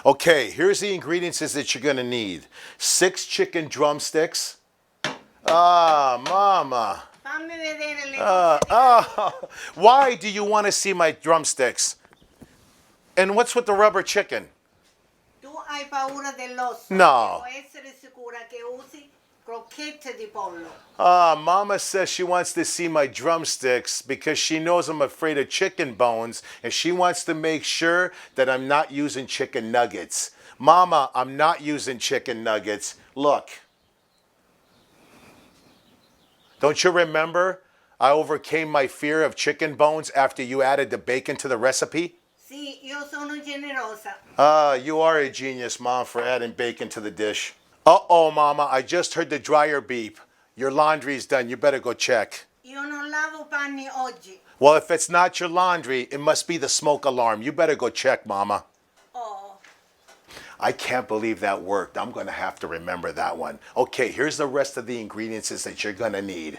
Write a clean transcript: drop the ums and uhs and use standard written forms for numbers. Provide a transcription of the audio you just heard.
Okay, here's the ingredients that you're gonna need. 6 chicken drumsticks. Ah, mama. Fammi vedere le cose. Why do you want to see my drumsticks? And what's with the rubber chicken? Tu hai paura dell'osso. No. Devo essere sicura che usi crocchette di pollo. Mama says she wants to see my drumsticks because she knows I'm afraid of chicken bones and she wants to make sure that I'm not using chicken nuggets. Mama, I'm not using chicken nuggets. Look. Don't you remember I overcame my fear of chicken bones after you added the bacon to the recipe? Sì, io sono generosa. You are a genius, Mom, for adding bacon to the dish. Uh-oh, Mama, I just heard the dryer beep. Your laundry's done. You better go check. Io non lavo panni oggi. Well, if it's not your laundry, it must be the smoke alarm. You better go check, Mama. Oh. I can't believe that worked. I'm going to have to remember that one. Okay, here's the rest of the ingredients that you're going to need.